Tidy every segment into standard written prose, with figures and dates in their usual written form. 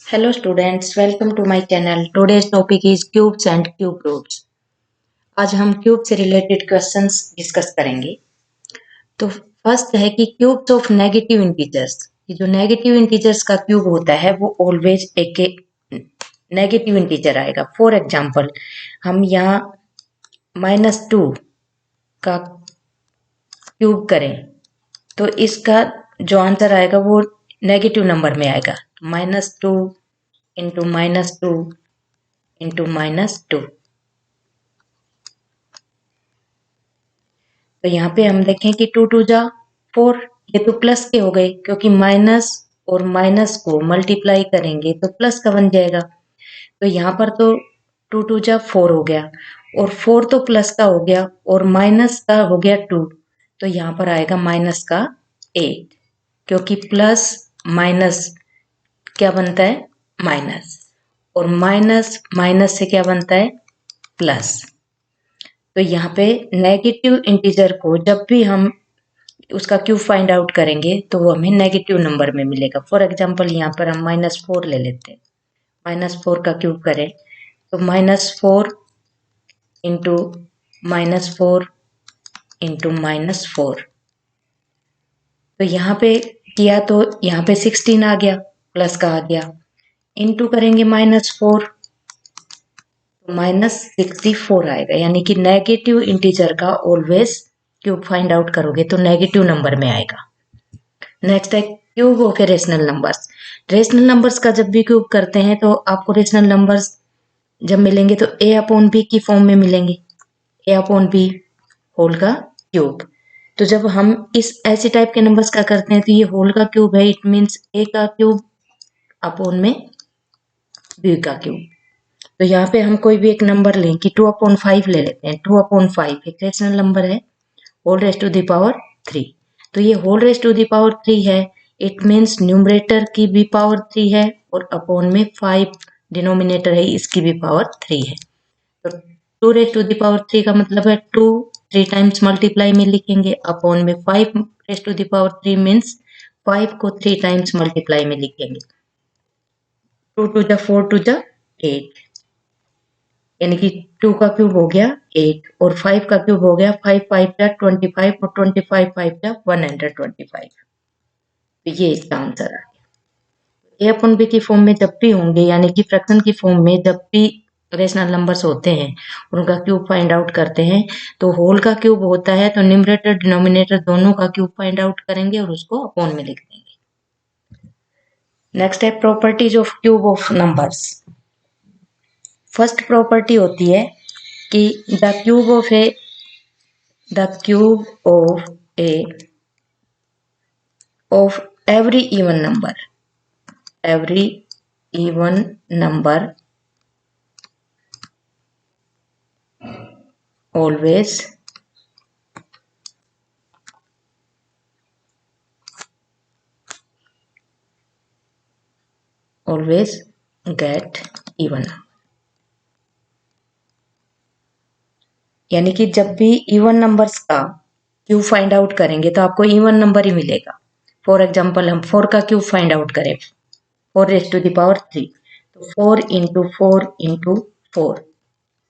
Hello students, welcome to my channel. Today's topic is cubes and cube roots. आज हम cube से related questions discuss करेंगे। तो first है कि क्यूब्स ऑफ नेगेटिव इंटीजर्स। ये जो नेगेटिव इंटीजर्स का क्यूब होता है वो ऑलवेज एक नेगेटिव इंटीजर आएगा। फॉर एग्जांपल हम यहाँ -2 का क्यूब करें तो इसका जो आंसर आएगा वो नेगेटिव नंबर में आएगा। -2 इंटू -2 इंटू -2। तो यहाँ पे हम देखें कि 2 2 जा 4, ये तो प्लस के हो गए क्योंकि माइनस और माइनस को मल्टीप्लाई करेंगे तो प्लस का बन जाएगा। तो यहाँ पर तो 2 2 जा 4 हो गया और 4 तो प्लस का हो गया और माइनस का हो गया 2, तो यहाँ पर आएगा माइनस का 8 क्योंकि प्लस माइनस क्या बनता है माइनस, और माइनस माइनस से क्या बनता है प्लस। तो यहाँ पे नेगेटिव इंटीजर को जब भी हम उसका क्यूब फाइंड आउट करेंगे तो वो हमें नेगेटिव नंबर में मिलेगा। फॉर एग्जांपल यहाँ पर हम -4 ले लेते हैं। -4 का क्यूब करें तो -4 इंटू -4 इंटू -4। तो यहाँ पे किया तो यहाँ पे 16 आ गया, प्लस का आ गया, इंटू करेंगे -4 तो -64 आएगा। यानी कि नेगेटिव इंटीजर का ऑलवेज क्यूब फाइंड आउट करोगे तो नेगेटिव नंबर में आएगा। नेक्स्ट है cube of rational numbers. Rational numbers का जब भी क्यूब करते हैं तो आपको रेशनल नंबर्स जब मिलेंगे तो a/b की फॉर्म में मिलेंगे, a/b होल का क्यूब। तो जब हम इस ऐसे टाइप के नंबर्स का करते हैं तो ये होल का क्यूब है, इट मीन्स a का क्यूब अपॉन में b का क्यूब। तो यहाँ पे हम कोई भी एक नंबर लें कि 2/5 ले लेते हैं। 2/5 एक रेशनल नंबर है, whole raise to the power 3। तो ये whole raise to the power 3 है, इट मीन्स न्यूमरेटर की भी पावर 3 है और अपॉन में 5 डिनोमिनेटर है, इसकी भी पावर 3 है। तो 2 रेज टू द पावर 3 का मतलब है 2 3 टाइम्स मल्टीप्लाई में लिखेंगे, अपॉन में 5 raise to the power 3 means 5 को 3 टाइम्स मल्टीप्लाई में लिखेंगे। 2 2 जा 4 2 जा 8, यानी कि 2 का क्यूब हो गया 8 और 5 का क्यूब हो गया 5 5 जा 25 और 25 5 जा 125। तो ये इसका आंसर आ गया। ए अपन बी की फॉर्म में जब भी होंगे, यानी कि फ्रैक्शन की फॉर्म में जब भी रेशनल नंबर्स होते हैं उनका क्यूब फाइंड आउट करते हैं तो होल का क्यूब होता है तो न्यूमरेटर डिनोमिनेटर दोनों का क्यूब फाइंड आउट करेंगे और उसको अपॉन में लिख देंगे। नेक्स्ट है properties of cube of numbers. First property होती है कि the cube of every even number always get even। यानी कि जब भी इवन नंबर्स का क्यूब फाइंड आउट करेंगे तो आपको इवन नंबर ही मिलेगा। फॉर एग्जांपल हम 4 का क्यूब फाइंड आउट करें, 4 रेज टू द पावर 3, तो 4 इंटू 4 इंटू 4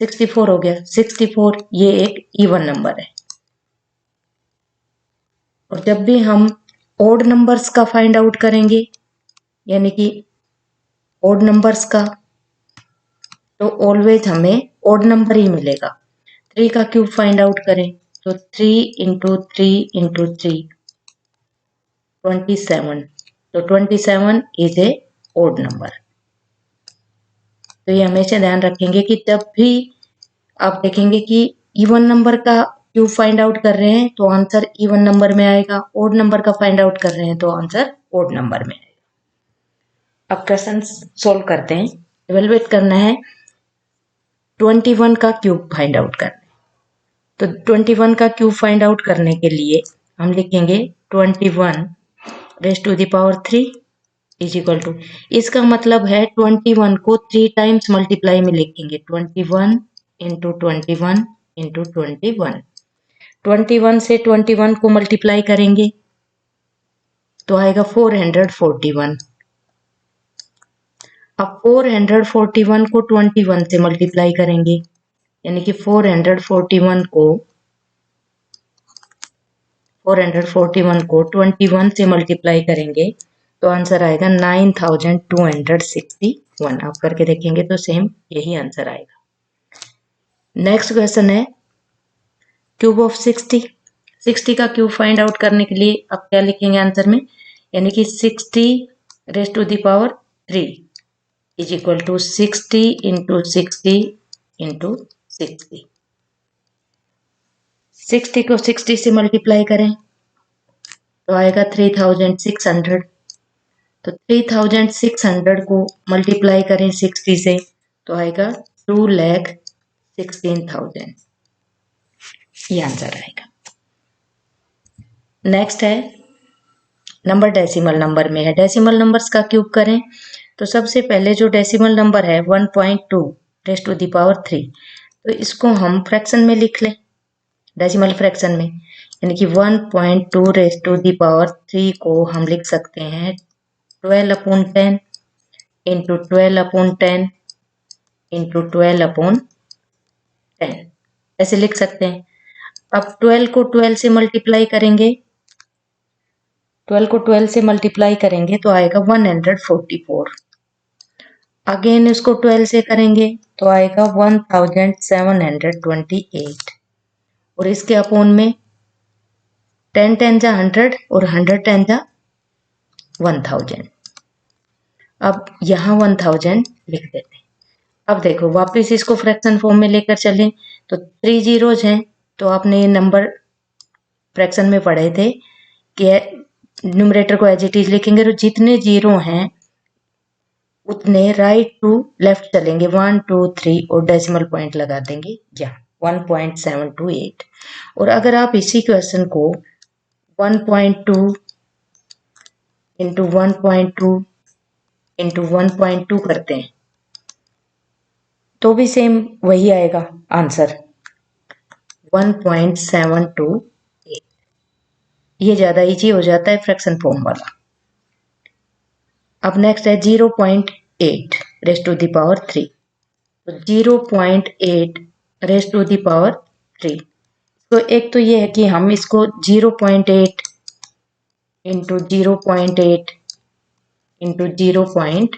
64 हो गया। 64 ये एक इवन नंबर है। और जब भी हम ओड नंबर्स का फाइंड आउट करेंगे, यानी कि ओड नंबर्स का, तो ऑलवेज हमें ओड नंबर ही मिलेगा। 3 का क्यूब फाइंड आउट करें तो 3 इंटू 3 इंटू 3 27, तो 27 इज ए ओड नंबर। तो ये हमेशा ध्यान रखेंगे कि जब भी आप देखेंगे कि इवन नंबर का क्यूब फाइंड आउट कर रहे हैं तो आंसर इवन नंबर में आएगा, ओड नंबर का फाइंड आउट कर रहे हैं तो आंसर ओड नंबर में आएगा। अब क्वेश्चन सोल्व करते हैं। इवेलुएट करना है 21 का क्यूब फाइंड आउट करना है। तो 21 का क्यूब फाइंड आउट करने के लिए हम लिखेंगे 21 raise to the power 3 is equal to, इसका मतलब है 21 को 3 टाइम्स मल्टीप्लाई में लिखेंगे। 21 इंटू 21 इंटू 21। 21 से 21 को मल्टीप्लाई करेंगे तो आएगा 441। अब 441 को 21 से मल्टीप्लाई करेंगे, यानी कि 441 को 21 से मल्टीप्लाई करेंगे तो आंसर आएगा 9261। आप करके देखेंगे तो सेम यही आंसर आएगा। नेक्स्ट क्वेश्चन है क्यूब ऑफ 60 का क्यूब फाइंड आउट करने के लिए आप क्या लिखेंगे आंसर में, यानी कि 60 raise to the power 3 is equal to 60 into 60 into 60। 60 को 60 से मल्टीप्लाई करें तो आएगा 3600। तो 3600 को मल्टीप्लाई करें 60 से तो आएगा 2,16,000। ये आंसर आएगा। नेक्स्ट है नंबर डेसिमल नंबर में है, डेसिमल नंबर्स का क्यूब करें तो सबसे पहले जो डेसिमल नंबर है 1.2 रेज टू द पावर 3, तो इसको हम फ्रैक्शन में लिख लें, डेसिमल फ्रैक्शन में, यानी कि 1.2 रेज टू द पावर 3 को हम लिख सकते हैं 12/10 इंटू 12/10 इंटू 12/10 ऐसे लिख सकते हैं। अब 12 को 12 से मल्टीप्लाई करेंगे, 12 को 12 से मल्टीप्लाई करेंगे तो आएगा 144। अगेन इसको 12 से करेंगे तो आएगा 1728 और इसके अपोन में 10 10 जा 100 और 100 10 जा 1000। अब यहाँ 1000 लिख देते हैं। अब देखो वापस इसको फ्रैक्शन फॉर्म में लेकर चलें तो 3 जीरोज हैं, तो आपने ये नंबर फ्रैक्शन में पढ़े थे कि न्यूमरेटर को एज इट इज लिखेंगे तो जितने जीरो हैं उतने राइट टू लेफ्ट चलेंगे, 1 2 3 और डेसिमल पॉइंट लगा देंगे यहाँ 1.728। और अगर आप इसी क्वेश्चन को 1.2 इंटू 1.2 इंटू 1.2 करते हैं तो भी सेम वही आएगा आंसर 1.728। ये ज़्यादा इजी हो जाता है फ्रैक्शन फॉर्म वाला। अब नेक्स्ट है 0.8 रेज टू द पावर 3, तो 0.8 रेज टू द पावर 3, तो एक तो ये है कि हम इसको 0.8 इंटू 0.8 इंटू 0.8,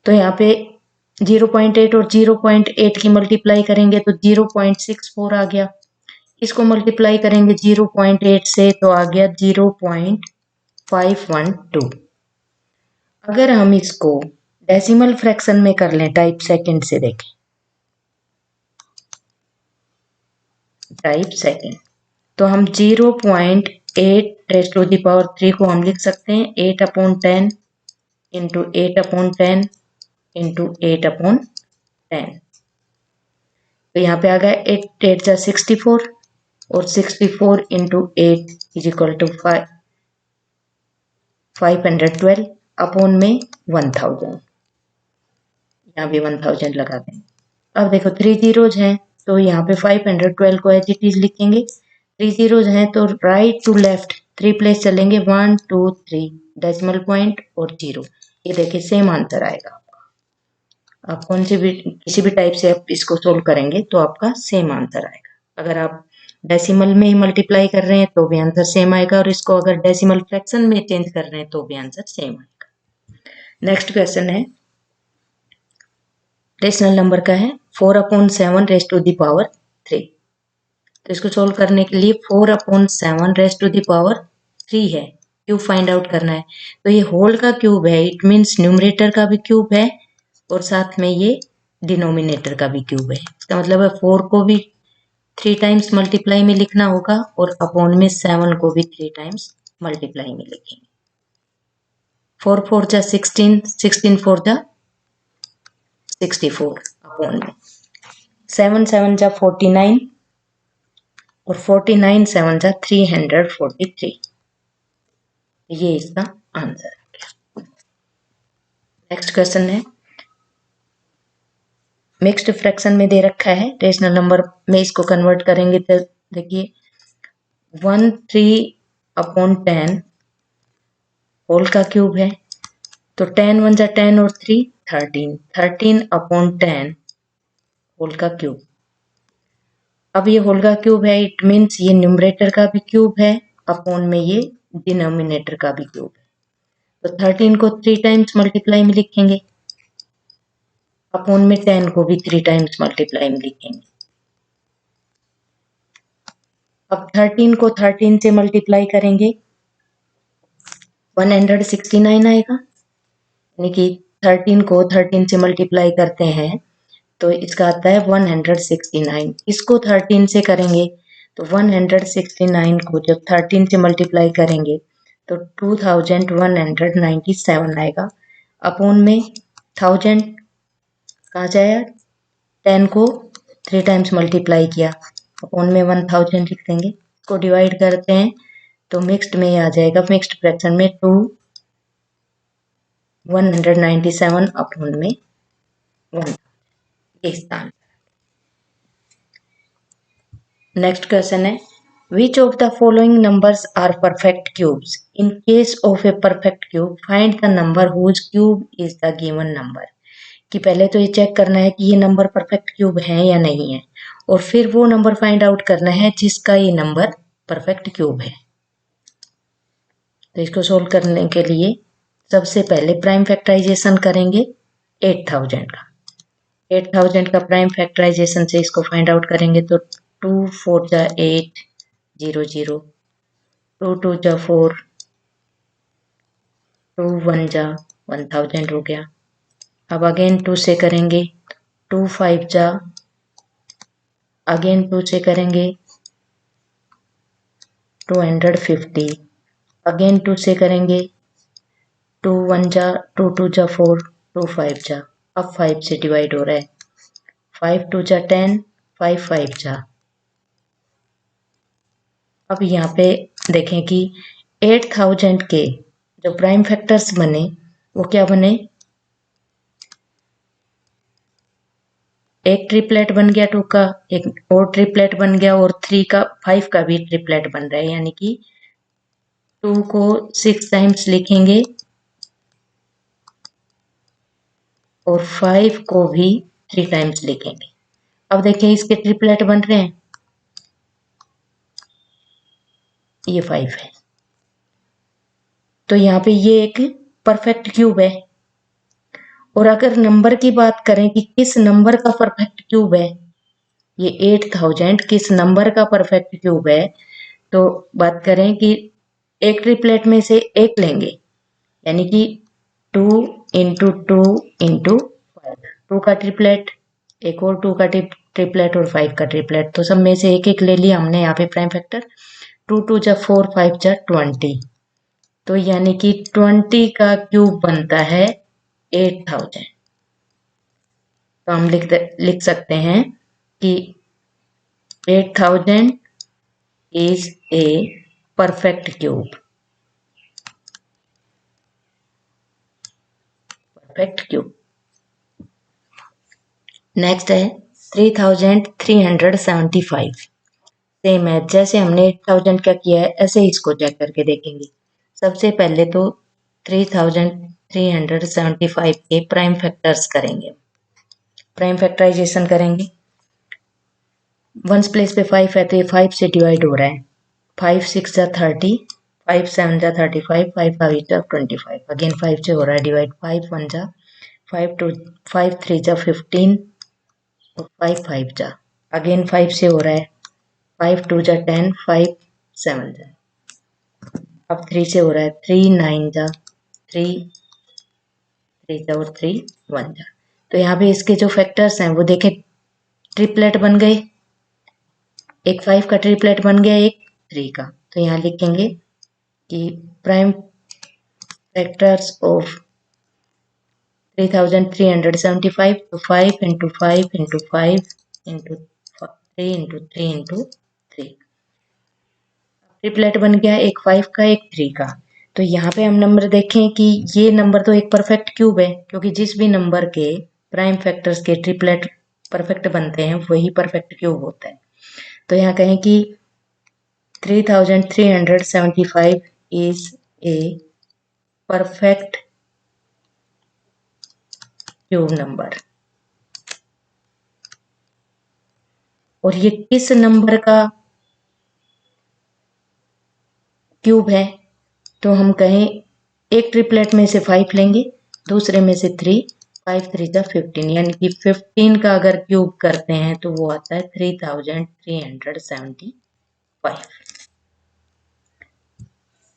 तो यहाँ पे 0.8 और 0.8 की मल्टीप्लाई करेंगे तो 0.64 आ गया। इसको मल्टीप्लाई करेंगे 0.8 से तो आ गया 0.512। अगर हम इसको डेसिमल फ्रैक्शन में कर लें टाइप सेकंड से, देखें टाइप सेकंड, तो हम 0.8 रेज टू द पावर 3 को हम लिख सकते हैं 8/10 इंटू 8/10 इंटू 8/10। तो यहाँ पे आ गया 8 8 जा 64 और 64 into 8 is equal to 512 upon में 1000। यहाँ भी 1000 लगा दें। अब देखो 3 जीरोज हैं तो यहाँ पे 512 को एज इट इज लिखेंगे, 3 जीरोज हैं तो राइट टू लेफ्ट 3 प्लेस चलेंगे 1 2 3 डेसिमल पॉइंट और 0। ये देखिए सेम आंसर आएगा आपका। आप कौन से भी किसी भी टाइप से आप इसको सोल्व करेंगे तो आपका सेम आंसर आएगा। अगर आप डेसिमल में ही मल्टीप्लाई कर रहे हैं तो भी आंसर सेम आएगा और इसको अगर डेसिमल फ्रैक्शन में चेंज कर रहे हैं तो भी आंसर सेम आएगा। नेक्स्ट क्वेश्चन है रेशनल नंबर का है 4/7 रेज टू द पावर 3। तो इसको सोल्व करने के लिए 4/7 रेज टू द पावर 3 है, क्यूब फाइंड आउट करना है। तो ये होल का क्यूब है, इट मीन्स न्यूमरेटर का भी क्यूब है और साथ में ये डिनोमिनेटर का भी क्यूब है। इसका मतलब है 4 को भी 3 टाइम्स मल्टीप्लाई में लिखना होगा और अपॉन में 7 को भी 3 टाइम्स मल्टीप्लाई में लिखेंगे। 4 4 जा 16, 16 4 जा 64 अपॉन में 7 7 जा 49 और 49 7 जा 343। ये इसका आंसर आ गया। नेक्स्ट क्वेश्चन है मिक्स्ड फ्रैक्शन में दे रखा है, रेशनल नंबर में इसको कन्वर्ट करेंगे तो देखिए 1 3/10 होल का क्यूब है, तो 10 1 जा 10 और 3 13, 13/10 होल का क्यूब। अब ये होल का क्यूब है, इट मीन्स ये न्यूमरेटर का भी क्यूब है, अपॉन में ये डिनोमिनेटर का भी क्यूब है। तो 13 को 3 टाइम्स मल्टीप्लाई में लिखेंगे, अपॉन में 10 को भी 3 टाइम्स मल्टीप्लाई में लिखेंगे। अब 13 को 13 से मल्टीप्लाई करेंगे 169 आएगा, यानी कि 13 को 13 से मल्टीप्लाई करते हैं तो इसका आता है 169। इसको 13 से करेंगे तो 169 को जब 13 से मल्टीप्लाई करेंगे तो 2197 आएगा, अपॉन में 1000 कहाँ जाएगा, 10 को 3 टाइम्स मल्टीप्लाई किया, अपॉन में 1000 लिख देंगे। इसको डिवाइड करते हैं तो मिक्स्ड में आ जाएगा, मिक्स्ड फ्रैक्शन में 197 अपॉन में 1 ये स्थान। नेक्स्ट क्वेश्चन है, which of the following numbers are perfect cubes? In case of a perfect cube find the number whose cube is the given number. कि पहले तो ये चेक करना है कि ये नंबर परफेक्ट क्यूब है या नहीं है, और फिर वो नंबर फाइंड आउट करना है जिसका ये नंबर परफेक्ट क्यूब है। तो इसको सोल्व करने के लिए सबसे पहले प्राइम फैक्टराइजेशन करेंगे 8000 का। 8000 का प्राइम फैक्टराइजेशन से इसको फाइंड आउट करेंगे तो 2 4 जा 8 0 0, 2 2 जा 4, 2 1 जा 1000 हो गया। अब अगेन 2 से करेंगे 2 5 जा, अगेन 2 से करेंगे 250, अगेन 2 से करेंगे 2 1 जा 2 2 जा 4, 2 5 जा, अब 5 से डिवाइड हो रहा है, 5 2 जा 10, 5 5 जा। अब यहाँ पे देखें कि 8000 के जो प्राइम फैक्टर्स बने वो क्या बने, एक ट्रिपलेट बन गया 2 का, एक और ट्रिपलेट बन गया, और 3 का 5 का भी ट्रिपलेट बन रहा है, यानी कि 2 को 6 टाइम्स लिखेंगे और 5 को भी 3 टाइम्स लिखेंगे। अब देखिए इसके ट्रिपलेट बन रहे हैं, ये 5 है, तो यहाँ पे ये एक परफेक्ट क्यूब है। और अगर नंबर की बात करें कि किस नंबर का परफेक्ट क्यूब है, ये 8000 किस नंबर का परफेक्ट क्यूब है, तो बात करें कि एक ट्रिपलेट में से एक लेंगे, यानी कि 2 इंटू 2 इंटू 5, 2 का ट्रिपलेट, एक और 2 का ट्रिपलेट और 5 का ट्रिपलेट, तो सब में से एक एक ले लिया हमने यहाँ पे प्राइम फैक्टर। 2 2 जा 4, 5 जा 20, तो यानी कि 20 का क्यूब बनता है 8000। तो हम लिख सकते हैं कि 8000 is a perfect cube, perfect cube. Next है 3375। सेम है, जैसे हमने 8000 का किया है ऐसे ही इसको चेक करके देखेंगे। सबसे पहले तो 3375 के प्राइम फैक्टर्स करेंगे, प्राइम फैक्टराइजेशन करेंगे। वंस प्लेस पे 5 है तो ये 5 से डिवाइड हो रहा है, 5 6 जा 30, 5 7 जा 35, 5 5 जा 25, अगेन 5 से हो रहा है डिवाइड, 5 1 जा 5 2, 5 3 जा 15 और 5 5 जा, अगेन 5 से हो रहा है, 5 2 जा 10, 5 7 जा, अब 3 से हो रहा है, 3 9 जा 3 3 जा और 3 1 जा। तो यहाँ पे इसके जो फैक्टर्स हैं वो देखें, ट्रिपलेट बन गए, एक 5 का ट्रिपलेट बन गया, एक 3 का। तो यहाँ लिखेंगे कि प्राइम फैक्टर्स ऑफ 3375, तो 5 into 5 into 5 into 3 into 3 into 3, triplet बन गया, एक 5 का एक 3 का। तो यहाँ पे हम नंबर देखें कि ये नंबर तो एक परफेक्ट क्यूब है, क्योंकि जिस भी नंबर के प्राइम फैक्टर्स के ट्रिपलेट परफेक्ट बनते हैं वही परफेक्ट क्यूब होता है। तो यहाँ कहें कि 3375 is a perfect cube number. और ये किस नंबर का क्यूब है? तो हम कहें एक ट्रिपलेट में से 5 लेंगे, दूसरे में से 3, 5 3 जा 15, यानी कि 15 का अगर क्यूब करते हैं तो वो आता है 3375।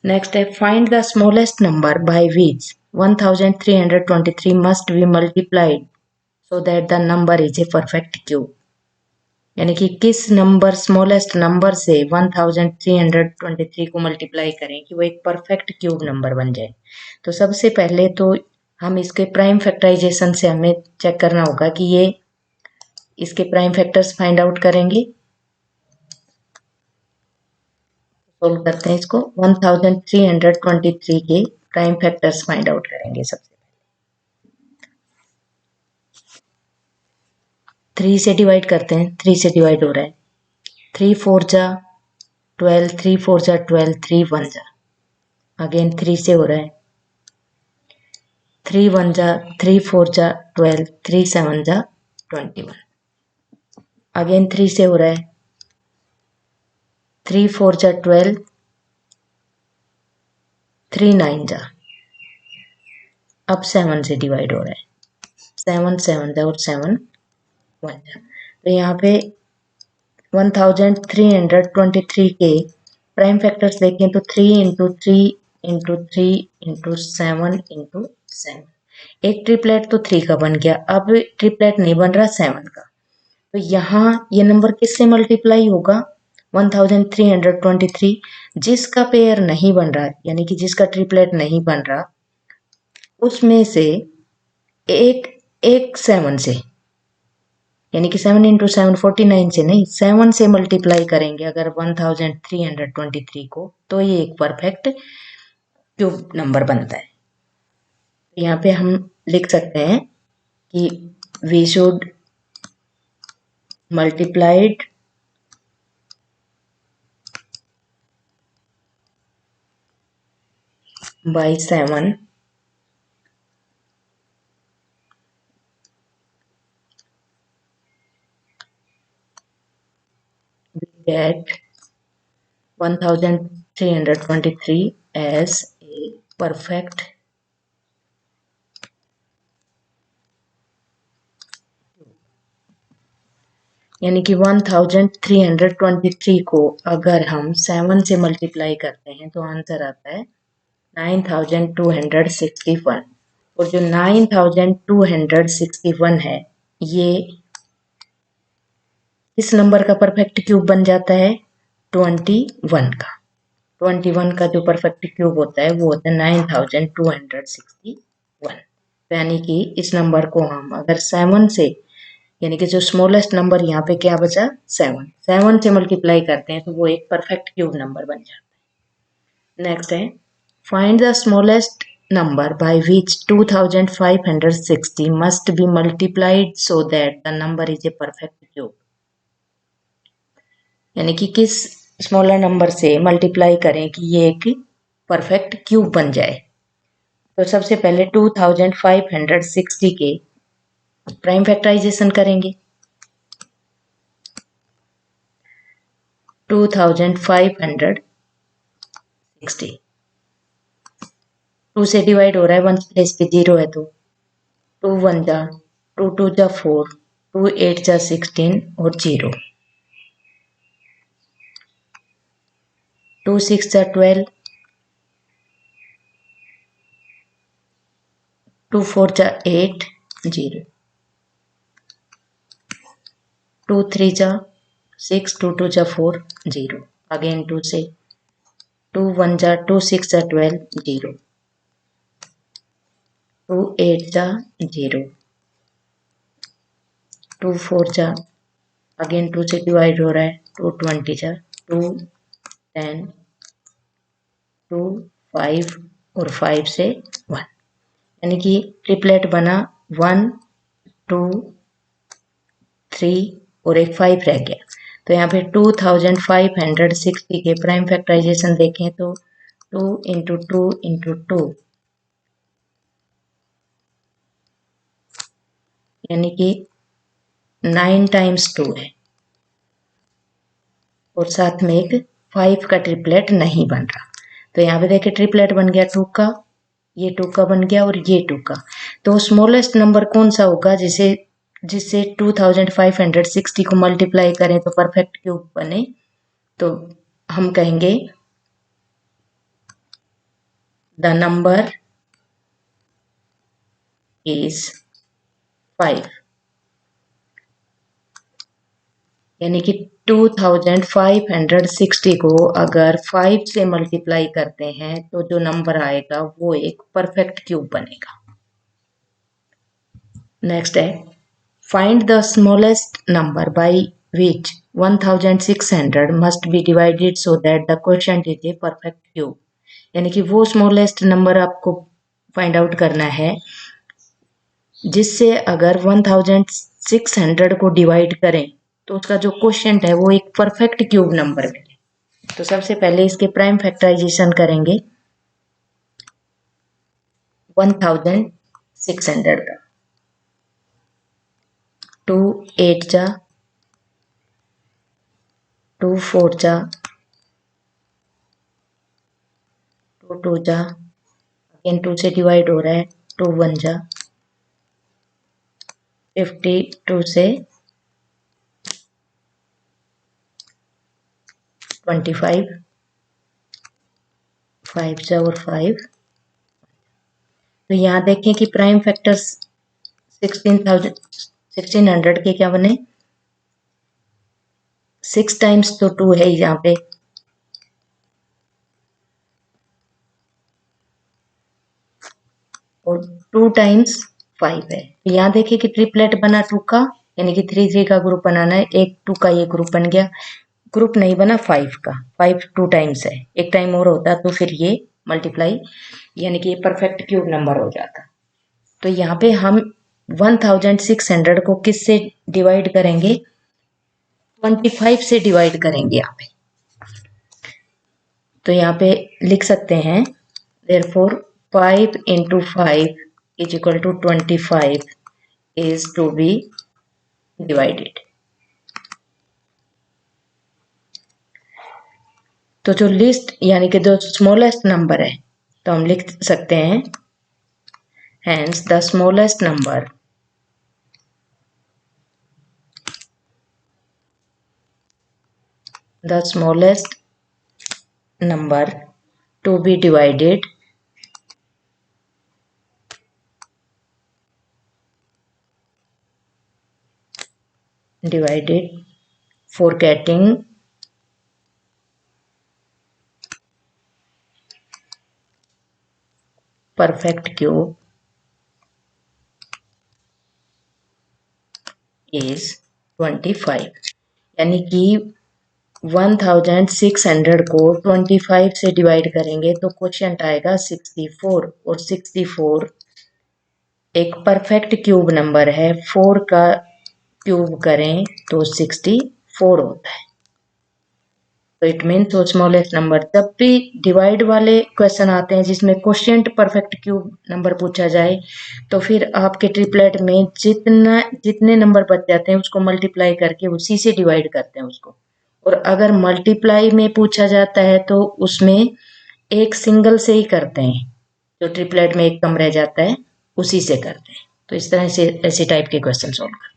नेक्स्ट है find the smallest number by which 1323 must be multiplied so that the number is a perfect cube. यानी कि किस नंबर स्मॉलेस्ट नंबर से 1323 को मल्टीप्लाई करें कि वो एक परफेक्ट क्यूब नंबर बन जाए। तो सबसे पहले तो हम इसके प्राइम फैक्टराइजेशन से हमें चेक करना होगा कि ये इसके प्राइम फैक्टर्स फाइंड आउट करेंगे। सोल्व करते हैं इसको। 1323 के प्राइम फैक्टर्स फाइंड आउट करेंगे। सबसे 3 से डिवाइड करते हैं, 3 से डिवाइड हो रहा है, 3 4 जा 12, 3 4 जा 12, 3 1 जा, अगेन 3 से हो रहा है, 3 1 जा 3 4 जा 12, 3 7 जा 21, अगेन 3 से हो रहा है, 3 4 जा 12, 3 9 जा, अब 7 से डिवाइड हो रहा है, 7 7 जा और 7 1 जा। तो यहाँ पे 1323 के प्राइम फैक्टर्स देखें तो 3 इंटू 3 इंटू 3 इंटू 7 इंटू 7, एक ट्रिपलेट तो 3 का बन गया, अब ट्रिपलेट नहीं बन रहा 7 का। तो यहाँ ये नंबर किससे मल्टीप्लाई होगा? 1323, जिसका पेयर नहीं बन रहा यानी कि जिसका ट्रिपलेट नहीं बन रहा उसमें से एक 7 से, यानी कि 7 इंटू 7 49 से नहीं, 7 से मल्टीप्लाई करेंगे अगर 1323 को, तो ये एक परफेक्ट क्यूब नंबर बनता है। यहाँ पे हम लिख सकते हैं कि we should multiplied by 7 we get 1323 as a perfect यानी कि 1323 को अगर हम 7 से मल्टीप्लाई करते हैं तो आंसर आता है 9261। और जो 9261 है ये इस नंबर का परफेक्ट क्यूब बन जाता है 21 का। 21 का जो परफेक्ट क्यूब होता है वो होता है 9261। यानी कि इस नंबर को हम अगर 7 से, यानी कि जो स्मॉलेस्ट नंबर यहाँ पे क्या बचा 7 से मल्टीप्लाई करते हैं तो वो एक परफेक्ट क्यूब नंबर बन जाता है। नेक्स्ट है find the smallest number by which 2560 must be multiplied so that the number is a perfect cube. यानी कि किस स्मॉलर नंबर से मल्टीप्लाई करें कि ये एक परफेक्ट क्यूब बन जाए। तो सबसे पहले 2560 के प्राइम फैक्टराइजेशन करेंगे। 2560 2 से डिवाइड हो रहा है, 1 प्लेस पे 0 है तो 2 1 जा 2 2 जा 4, 2 8 जा 16 और 0, 2 6 जा 12, 2 4 जा 8 0, 2 3 जा 6, 2 2 जा 4 0, अगेन 2 से 2 1 जा 2 6 जा 12 0, 2 8 जा 0, 2 4 जा, अगेन 2 से डिवाइड हो रहा है, 2 20 जा 2 10 2 5 और 5 से 1, यानी कि ट्रिपलेट बना 1 2 3 और एक 5 रह गया। तो यहाँ पे 2560 के प्राइम फैक्टराइजेशन देखें तो 2 इंटू 2 इंटू 2 यानी कि 9 टाइम्स 2 है और साथ में एक 5 का ट्रिपलेट नहीं बन रहा। तो यहाँ पे देखिए ट्रिपलेट बन गया 2 का, ये 2 का बन गया और ये 2 का। तो स्मॉलेस्ट नंबर कौन सा होगा जिसे जिससे 2560 को मल्टीप्लाई करें तो परफेक्ट क्यूब बने? तो हम कहेंगे द नंबर इज 5, यानी कि 2560 को अगर 5 से मल्टीप्लाई करते हैं तो जो नंबर आएगा वो एक परफेक्ट क्यूब बनेगा। नेक्स्ट है find the smallest number by which 1600 must be divided so that the quotient is a perfect cube. यानी कि वो स्मॉलेस्ट नंबर आपको फाइंड आउट करना है जिससे अगर 1600 को डिवाइड करें तो उसका जो क्वोशिएंट है वो एक परफेक्ट क्यूब नंबर मिले। तो सबसे पहले इसके प्राइम फैक्टराइजेशन करेंगे 1600 का। 2 8 जा, 2 4 जा, 2 2 जा, अगेन 2 से डिवाइड हो रहा है, 2 1 जा, 52 से 25, 5 जा और 5। तो यहाँ देखें कि प्राइम फैक्टर्स 1600 के क्या बने, 6 टाइम्स तो 2 है यहाँ पे, और 2 टाइम्स 5 है। तो यहाँ देखिए कि ट्रिपलेट बना 2 का, यानी कि 3 3 का ग्रुप बनाना है, एक 2 का ये ग्रुप बन गया। ग्रुप नहीं बना 5 का, 5 2 टाइम्स है, एक टाइम और होता तो फिर ये मल्टीप्लाई यानी कि ये परफेक्ट क्यूब नंबर हो जाता। तो यहाँ पे हम 1600 को किससे डिवाइड करेंगे, 25 से डिवाइड करेंगे यहाँ पे। तो यहाँ पे लिख सकते हैं therefore 5 into 5 is equal to 25 is to be divided। तो जो लिस्ट यानी कि जो स्मॉलेस्ट नंबर है तो हम लिख सकते हैं hence the smallest number to be divided for getting perfect cube is 25। यानी कि 1600 को 25 से डिवाइड करेंगे तो क्वोशिएंट आएगा 64, और 64 एक परफेक्ट क्यूब नंबर है, 4 का क्यूब करें तो 64 होता है। तो इट मीन तो स्मॉलेस्ट नंबर। जब भी डिवाइड वाले क्वेश्चन आते हैं जिसमें क्वोशिएंट परफेक्ट क्यूब नंबर पूछा जाए तो फिर आपके ट्रिपलेट में जितने नंबर बच जाते हैं उसको मल्टीप्लाई करके उसी से डिवाइड करते हैं उसको। और अगर मल्टीप्लाई में पूछा जाता है तो उसमें एक सिंगल से ही करते हैं, जो ट्रिपलेट में एक कम रह जाता है उसी से करते हैं। तो इस तरह से ऐसे टाइप के क्वेश्चन सॉल्व करते हैं।